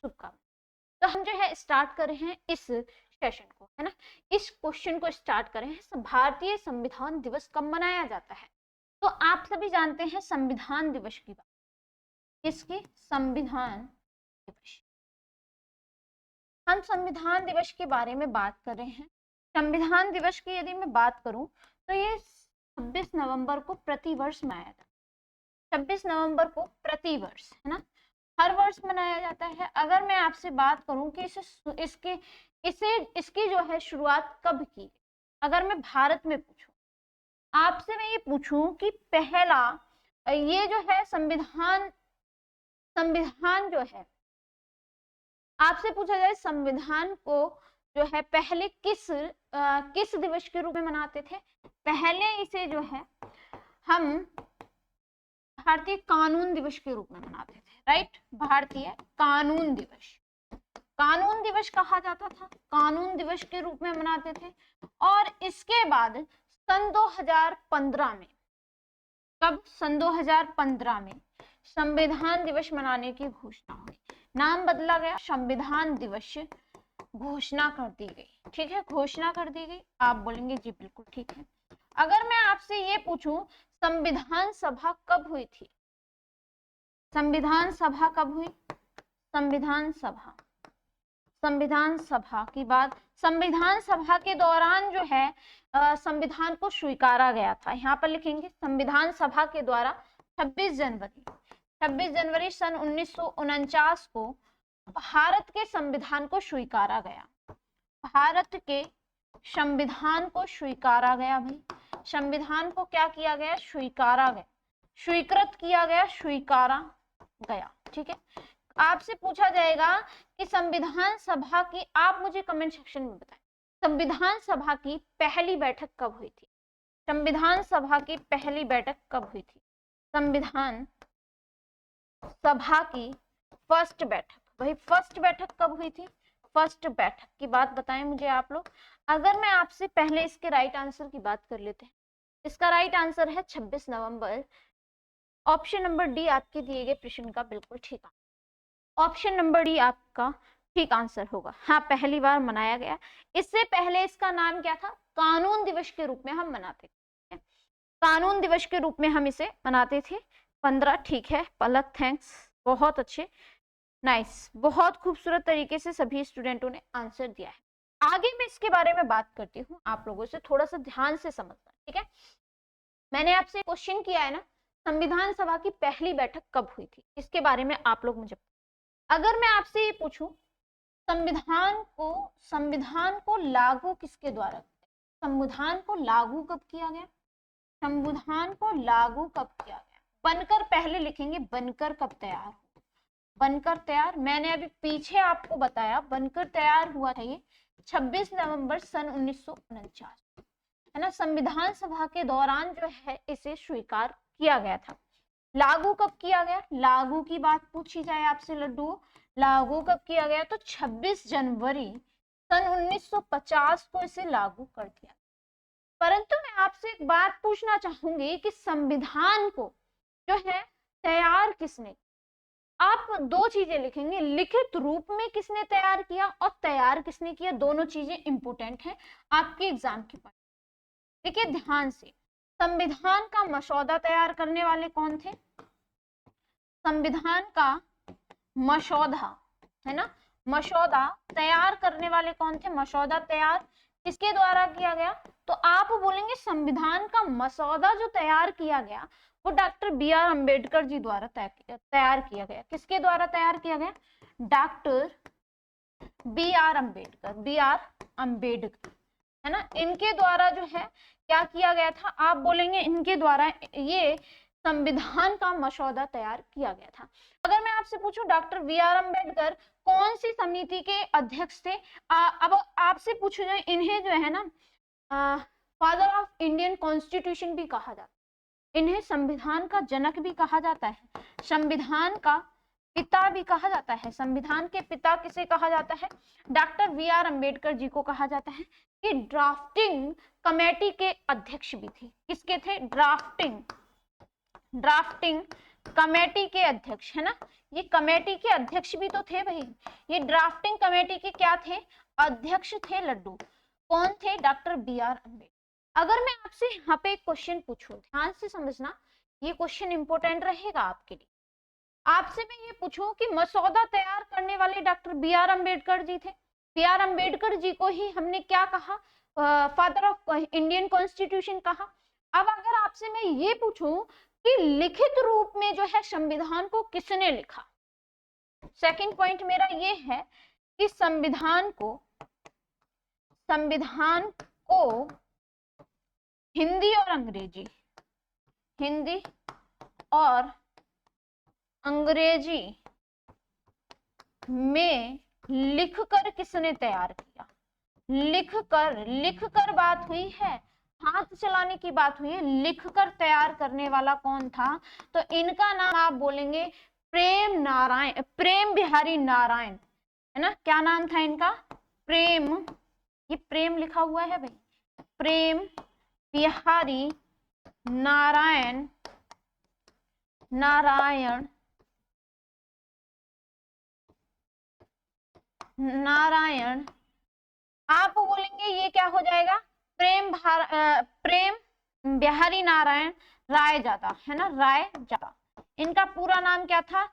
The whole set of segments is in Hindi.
शुभकामनाएं। तो हम जो है स्टार्ट कर रहे हैं इस सेशन को, है ना, इस क्वेश्चन को स्टार्ट कर रहे हैं। भारतीय संविधान दिवस कब मनाया जाता है? तो आप सभी जानते हैं संविधान दिवस की बात, किसकी? संविधान दिवस। हम संविधान दिवस के बारे में बात कर रहे हैं। संविधान दिवस की यदि मैं बात करूं तो ये 26 नवंबर को प्रतिवर्ष मनाया जाता है। 26 नवंबर को प्रतिवर्ष, है ना, हर वर्ष मनाया जाता है। अगर मैं आपसे बात करूं कि इसकी जो है शुरुआत कब की, अगर मैं भारत में पूछूं, आपसे मैं ये पूछूं कि पहला ये जो है संविधान जो है, आपसे पूछा जाए संविधान को जो है पहले किस दिवस के रूप में मनाते थे? पहले इसे जो है हम भारतीय कानून दिवस के रूप में मनाते थे, राइट? भारतीय कानून दिवस, कानून दिवस कहा जाता था, कानून दिवस के रूप में मनाते थे। और इसके बाद सन 2015 में, कब? सन 2015 में संविधान दिवस मनाने की घोषणा हुई, नाम बदला गया, संविधान दिवस घोषणा कर दी गई, ठीक है, घोषणा कर दी गई। आप बोलेंगे जी बिल्कुल ठीक है। अगर मैं आपसे ये पूछूं संविधान सभा कब हुई थी? संविधान सभा कब हुई? संविधान सभा की बात, संविधान सभा के दौरान जो है संविधान को स्वीकारा गया था। यहाँ पर लिखेंगे संविधान सभा के द्वारा 26 जनवरी सन 1949 को भारत के संविधान को स्वीकारा गया। भारत के संविधान को स्वीकारा गया भाई, संविधान को क्या किया गया? स्वीकारा गया, स्वीकृत किया गया, स्वीकारा गया, ठीक है। आपसे पूछा जाएगा कि संविधान सभा की, आप मुझे कमेंट सेक्शन में बताएं, संविधान सभा की पहली बैठक कब हुई थी? संविधान सभा की पहली बैठक कब हुई थी? संविधान सभा की फर्स्ट बैठक, भाई फर्स्ट बैठक कब हुई थी? फर्स्ट बैठक की बात बताएं मुझे आप लोग। अगर मैं आपसे पहले इसके राइट आंसर की बात कर लेते हैं, इसका राइट आंसर है 26 नवंबर। ऑप्शन नंबर डी आपके दिए गए प्रश्न का बिल्कुल ठीक, ऑप्शन नंबर डी आपका ठीक आंसर होगा। हाँ, पहली बार मनाया गया। इससे पहले इसका नाम क्या था? कानून दिवस के रूप में हम मनाते थे, कानून दिवस के रूप में हम इसे मनाते थे। 15, ठीक है पलक, थैंक्स, बहुत अच्छे, नाइस, बहुत खूबसूरत तरीके से सभी स्टूडेंटों ने आंसर दिया है। आगे मैं इसके बारे में बात करती हूँ, आप लोगों से थोड़ा सा ध्यान से समझना, ठीक है। मैंने आपसे क्वेश्चन किया है ना, संविधान सभा की पहली बैठक कब हुई थी, इसके बारे में आप लोग मुझे, अगर मैं आपसे ये पूछूं संविधान को लागू किसके द्वारा, संविधान को लागू कब किया गया? संविधान को लागू कब किया गया? बनकर, पहले लिखेंगे बनकर कब तैयार हुआ, बनकर तैयार, मैंने अभी पीछे आपको बताया बनकर तैयार हुआ था ये 26 नवंबर सन 1949, है ना। संविधान सभा के दौरान जो है इसे स्वीकार किया गया था। लागू कब किया गया? लागू की बात पूछी जाए आपसे लड्डू, लागू कब किया गया? तो 26 जनवरी सन 1950 को इसे लागू कर दिया। परंतु मैं आपसे एक बात पूछना चाहूंगी कि संविधान को जो है तैयार किसने, आप दो चीजें लिखेंगे, लिखित रूप में किसने तैयार किया और तैयार किसने किया, दोनों चीजें इंपोर्टेंट हैं आपके एग्जाम के पास। देखिए ध्यान से, संविधान का मसौदा तैयार करने वाले कौन थे? संविधान का मसौदा, है ना, मसौदा तैयार करने वाले कौन थे? मसौदा तैयार किसके द्वारा किया गया? तो आप बोलेंगे संविधान का मसौदा जो तैयार किया गया वो डॉक्टर बी.आर. अम्बेडकर जी द्वारा तैयार किया गया। किसके द्वारा तैयार किया गया? Doctor B R. अम्बेडकर, है ना, इनके द्वारा जो है क्या किया गया था? आप बोलेंगे इनके द्वारा ये संविधान का मसौदा तैयार किया गया था। अगर मैं आपसे पूछूं डॉक्टर बी.आर. अम्बेडकर कौन सी समिति के अध्यक्ष थे? अब आपसे पूछो जाए, इन्हें जो है ना फादर ऑफ इंडियन कॉन्स्टिट्यूशन भी कहा जाता है, इन्हें संविधान का जनक भी कहा जाता है, संविधान का पिता भी कहा जाता है। संविधान के पिता किसे कहा जाता है? Doctor B R. अम्बेडकर जी को कहा जाता है। कि ड्राफ्टिंग कमेटी के अध्यक्ष भी थे, किसके थे? ड्राफ्टिंग कमेटी के अध्यक्ष, है ना, ये कमेटी के अध्यक्ष भी तो थे भाई, ये ड्राफ्टिंग कमेटी के क्या थे, अध्यक्ष थे लड्डू। कौन थे, डॉक्टर बी आर अम्बेडकर। अगर मैं आपसे यहाँ पे एक क्वेश्चन पूछूं, ध्यान से समझना, ये क्वेश्चन इंपॉर्टेंट रहेगा आपके लिए। आपसे मैं ये पूछूं कि मसौदा तैयार करने वाले doctor B R Ambedkar ji थे। बी आर अम्बेडकर जी को ही हमने क्या कहा, फादर ऑफ इंडियन कॉन्स्टिट्यूशन कहा। अब अगर आपसे मैं ये पूछूं कि लिखित रूप में जो है संविधान को किसने लिखा, सेकंड पॉइंट मेरा ये है कि संविधान को हिंदी और अंग्रेजी में लिखकर किसने तैयार किया, लिखकर बात हुई है, हाथ चलाने की बात हुई है, लिखकर तैयार करने वाला कौन था, तो इनका नाम आप बोलेंगे प्रेम बिहारी नारायण, है ना, क्या नाम था इनका, प्रेम, ये प्रेम लिखा हुआ है भाई, प्रेम बिहारी नारायण। आप बोलेंगे ये क्या हो जाएगा, प्रेम बिहारी नारायण रायजादा, है ना, रायजादा। इनका पूरा नाम क्या था,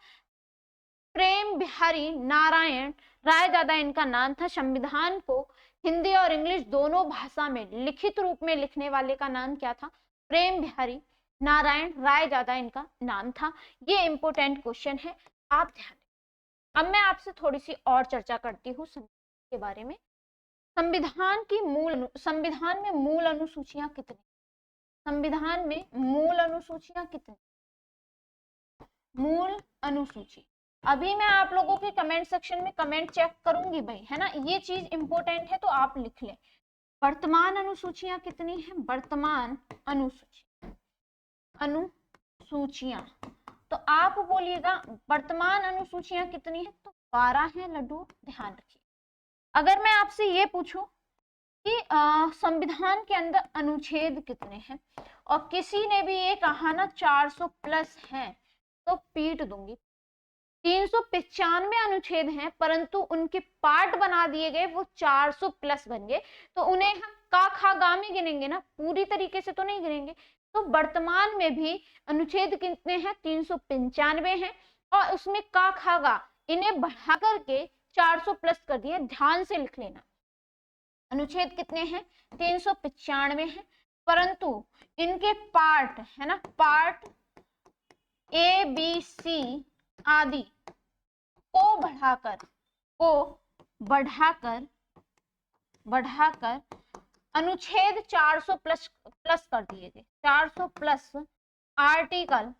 प्रेम बिहारी नारायण रायजादा इनका नाम था। संविधान को हिंदी और इंग्लिश दोनों भाषा में लिखित रूप में लिखने वाले का नाम क्या था, प्रेम बिहारी नारायण रायजादा इनका नाम था। ये इंपॉर्टेंट क्वेश्चन है, आप ध्यान। अब मैं आपसे थोड़ी सी और चर्चा करती हूँ संविधान के बारे में। संविधान में मूल अनुसूचियां कितनी, संविधान में मूल अनुसूचियां कितनी, मूल अनुसूची। अभी मैं आप लोगों के कमेंट सेक्शन में कमेंट चेक करूंगी भाई, है ना, ये चीज इंपॉर्टेंट है तो आप लिख लें। वर्तमान अनुसूचियां कितनी है, वर्तमान अनुसूचियां, तो आप बोलिएगा वर्तमान अनुसूचियां कितनी है, तो 12 है लड्डू, ध्यान रखिए। अगर मैं आपसे ये पूछूं कि संविधान के अंदर अनुच्छेद कितने हैं, और किसी ने भी ये कहा ना 400 प्लस है, तो पीट दूंगी। 395 अनुच्छेद हैं, परंतु उनके पार्ट बना दिए गए, वो 400 प्लस बन गए, तो उन्हें हम का खा गा में गिनेंगे ना, पूरी तरीके से तो नहीं गिनेंगे। तो वर्तमान में भी अनुच्छेद कितने हैं, 395 हैं, और उसमें का खा गा इन्हें बढ़ा करके 400 प्लस कर दिए, ध्यान से लिख लेना। अनुच्छेद कितने हैं, 395 हैं, परंतु इनके पार्ट, है ना, पार्ट ए बी सी आदि को बढ़ाकर अनुच्छेद 400 प्लस कर दिए गए, 400 प्लस आर्टिकल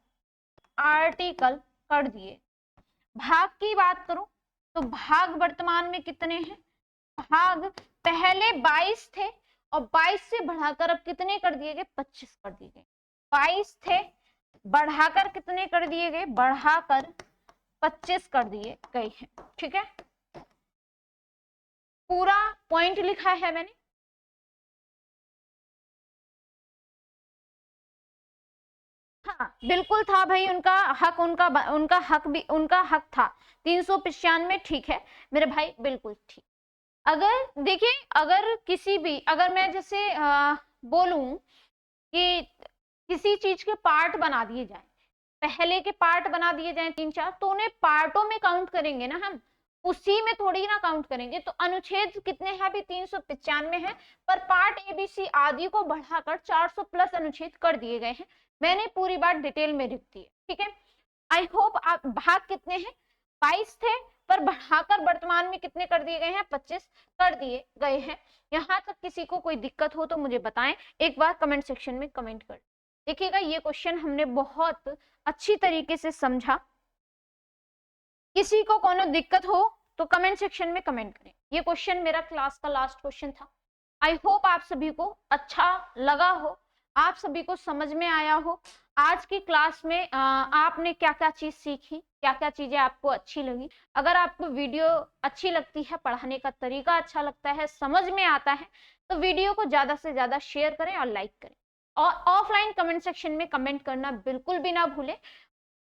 कर दिए। भाग की बात करूं तो भाग वर्तमान में कितने हैं, भाग पहले 22 थे और 22 से बढ़ाकर अब कितने कर दिए गए, 25 कर दिए गए। 22 थे, बढ़ाकर कितने कर दिए गए, बढ़ाकर 25 कर दिए गए हैं, ठीक है। पूरा पॉइंट लिखा है मैंने, हाँ बिल्कुल था भाई, उनका हक था। 395 ठीक है मेरे भाई, बिल्कुल ठीक। अगर देखिए, अगर किसी भी, अगर मैं जैसे बोलूं कि किसी चीज के पार्ट बना दिए जाए, पहले के पार्ट बना दिए जाए 3-4, तो उन्हें पार्टों में काउंट करेंगे ना हम, उसी में थोड़ी ना काउंट करेंगे। तो अनुच्छेद कितने हैं अभी, 395 है, पर पार्ट एबीसी आदि को बढ़ाकर 400 प्लस अनुच्छेद कर दिए गए हैं। मैंने पूरी बात डिटेल में लिख दी है, ठीक है। आई होप आप, भाग कितने हैं, 22 थे, पर बढ़ाकर वर्तमान में कितने कर दिए गए हैं, 25 कर दिए गए हैं। यहाँ तक किसी को कोई दिक्कत हो तो मुझे बताएं, एक बार कमेंट सेक्शन में कमेंट कर। देखिएगा ये क्वेश्चन हमने बहुत अच्छी तरीके से समझा। किसी को कोनो दिक्कत हो तो कमेंट सेक्शन में कमेंट करें। ये क्वेश्चन मेरा क्लास का लास्ट क्वेश्चन था। आई होप आप सभी को अच्छा लगा हो, आप सभी को समझ में आया हो। आज की क्लास में आपने क्या क्या चीज सीखी, क्या क्या चीजें आपको अच्छी लगी। अगर आपको वीडियो अच्छी लगती है, पढ़ाने का तरीका अच्छा लगता है, समझ में आता है, तो वीडियो को ज्यादा से ज्यादा शेयर करें और लाइक करें, और ऑफलाइन कमेंट सेक्शन में कमेंट करना बिल्कुल भी ना भूलें।